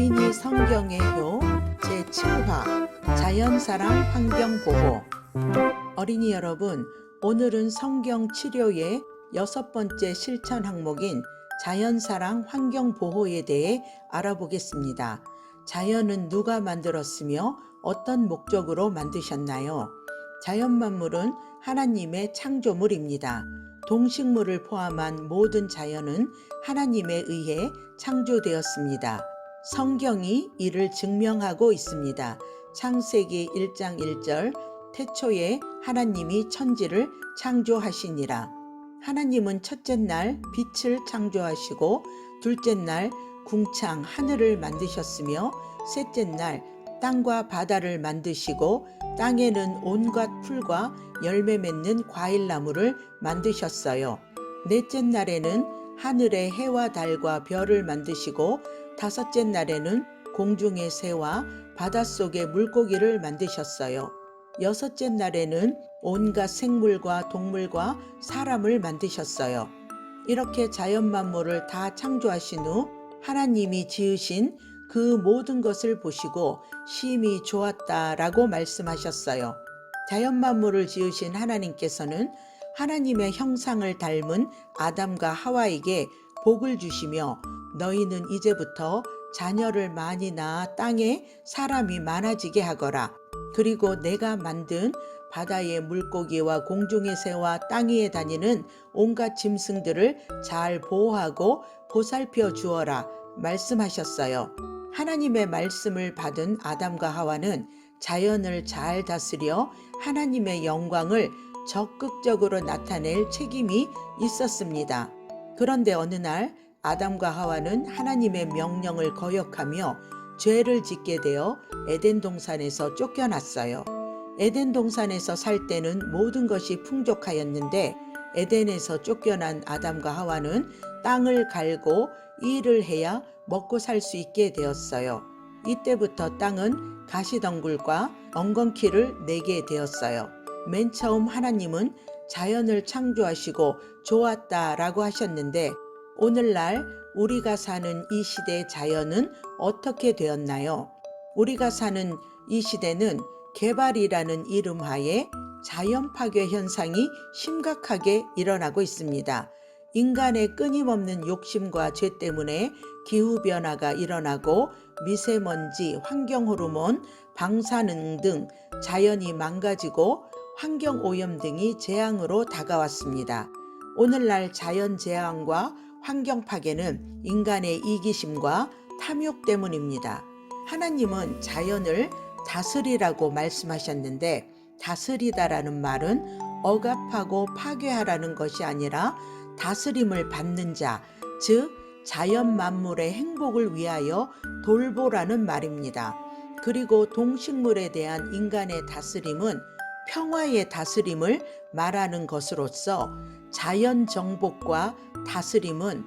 어린이 성경의 효 제7화 자연사랑 환경보호. 어린이 여러분, 오늘은 성경 치료의 6번째 실천 항목인 자연사랑 환경보호에 대해 알아보겠습니다. 자연은 누가 만들었으며 어떤 목적으로 만드셨나요? 자연 만물은 하나님의 창조물입니다. 동식물을 포함한 모든 자연은 하나님에 의해 창조되었습니다. 성경이 이를 증명하고 있습니다. 창세기 1장 1절 태초에 하나님이 천지를 창조하시니라. 하나님은 첫째 날 빛을 창조하시고 둘째 날 궁창 하늘을 만드셨으며 셋째 날 땅과 바다를 만드시고 땅에는 온갖 풀과 열매 맺는 과일나무를 만드셨어요. 넷째 날에는 하늘의 해와 달과 별을 만드시고 다섯째 날에는 공중의 새와 바닷속의 물고기를 만드셨어요. 여섯째 날에는 온갖 생물과 동물과 사람을 만드셨어요. 이렇게 자연 만물을 다 창조하신 후 하나님이 지으신 그 모든 것을 보시고 심히 좋았다라고 말씀하셨어요. 자연 만물을 지으신 하나님께서는 하나님의 형상을 닮은 아담과 하와에게 복을 주시며 너희는 이제부터 자녀를 많이 낳아 땅에 사람이 많아지게 하거라. 그리고 내가 만든 바다의 물고기와 공중의 새와 땅 위에 다니는 온갖 짐승들을 잘 보호하고 보살펴 주어라 말씀하셨어요. 하나님의 말씀을 받은 아담과 하와는 자연을 잘 다스려 하나님의 영광을 적극적으로 나타낼 책임이 있었습니다. 그런데 어느 날 아담과 하와는 하나님의 명령을 거역하며 죄를 짓게 되어 에덴 동산에서 쫓겨났어요. 에덴 동산에서 살 때는 모든 것이 풍족하였는데 에덴에서 쫓겨난 아담과 하와는 땅을 갈고 일을 해야 먹고 살 수 있게 되었어요. 이때부터 땅은 가시덩굴과 엉겅퀴를 내게 되었어요. 맨 처음 하나님은 자연을 창조하시고 좋았다라고 하셨는데 오늘날 우리가 사는 이 시대의 자연은 어떻게 되었나요? 우리가 사는 이 시대는 개발이라는 이름 하에 자연 파괴 현상이 심각하게 일어나고 있습니다. 인간의 끊임없는 욕심과 죄 때문에 기후변화가 일어나고 미세먼지, 환경호르몬, 방사능 등 자연이 망가지고 환경오염 등이 재앙으로 다가왔습니다. 오늘날 자연재앙과 환경파괴는 인간의 이기심과 탐욕 때문입니다. 하나님은 자연을 다스리라고 말씀하셨는데 다스리다라는 말은 억압하고 파괴하라는 것이 아니라 다스림을 받는 자, 즉 자연 만물의 행복을 위하여 돌보라는 말입니다. 그리고 동식물에 대한 인간의 다스림은 평화의 다스림을 말하는 것으로서 자연 정복과 다스림은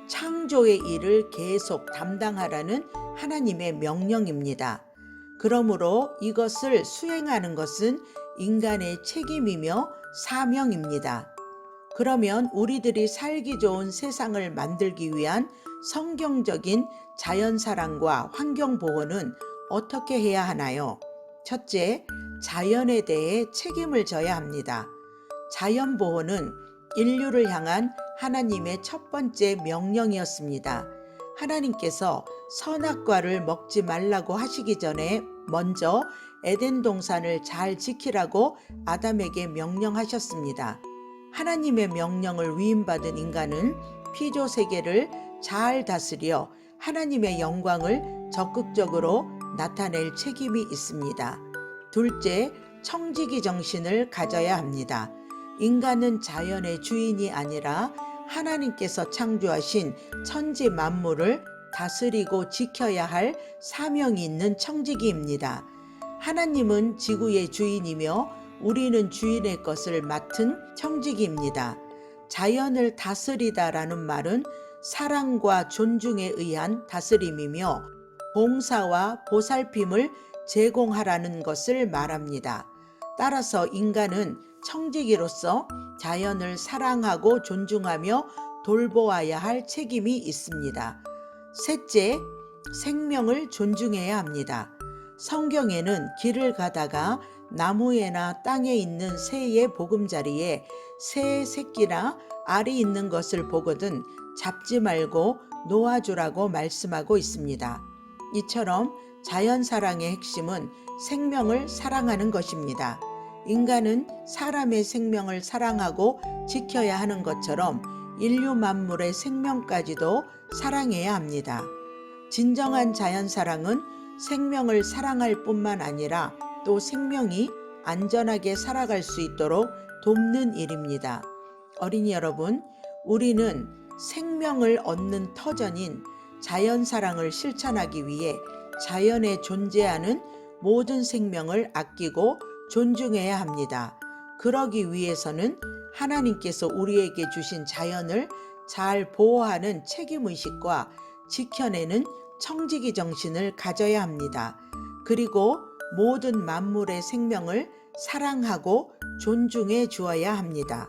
창조의 일을 계속 담당하라는 하나님의 명령입니다. 그러므로 이것을 수행하는 것은 인간의 책임이며 사명입니다. 그러면 우리들이 살기 좋은 세상을 만들기 위한 성경적인 자연사랑과 환경보호는 어떻게 해야 하나요? 첫째, 자연에 대해 책임을 져야 합니다. 자연보호는 인류를 향한 하나님의 첫 번째 명령이었습니다. 하나님께서 선악과를 먹지 말라고 하시기 전에 먼저 에덴 동산을 잘 지키라고 아담에게 명령하셨습니다. 하나님의 명령을 위임받은 인간은 피조 세계를 잘 다스려 하나님의 영광을 적극적으로 나타낼 책임이 있습니다. 둘째, 청지기 정신을 가져야 합니다. 인간은 자연의 주인이 아니라 하나님께서 창조하신 천지 만물을 다스리고 지켜야 할 사명이 있는 청지기입니다. 하나님은 지구의 주인이며 우리는 주인의 것을 맡은 청지기입니다. 자연을 다스리다라는 말은 사랑과 존중에 의한 다스림이며 봉사와 보살핌을 제공하라는 것을 말합니다. 따라서 인간은 청지기로서 자연을 사랑하고 존중하며 돌보아야 할 책임이 있습니다. 셋째, 생명을 존중해야 합니다. 성경에는 길을 가다가 나무에나 땅에 있는 새의 보금자리에 새의 새끼나 알이 있는 것을 보거든 잡지 말고 놓아주라고 말씀하고 있습니다. 이처럼 자연사랑의 핵심은 생명을 사랑하는 것입니다. 인간은 사람의 생명을 사랑하고 지켜야 하는 것처럼 인류 만물의 생명까지도 사랑해야 합니다. 진정한 자연사랑은 생명을 사랑할 뿐만 아니라 또 생명이 안전하게 살아갈 수 있도록 돕는 일입니다. 어린이 여러분, 우리는 생명을 얻는 터전인 자연사랑을 실천하기 위해 자연에 존재하는 모든 생명을 아끼고 존중해야 합니다. 그러기 위해서는 하나님께서 우리에게 주신 자연을 잘 보호하는 책임의식과 지켜내는 청지기 정신을 가져야 합니다. 그리고 모든 만물의 생명을 사랑하고 존중해 주어야 합니다.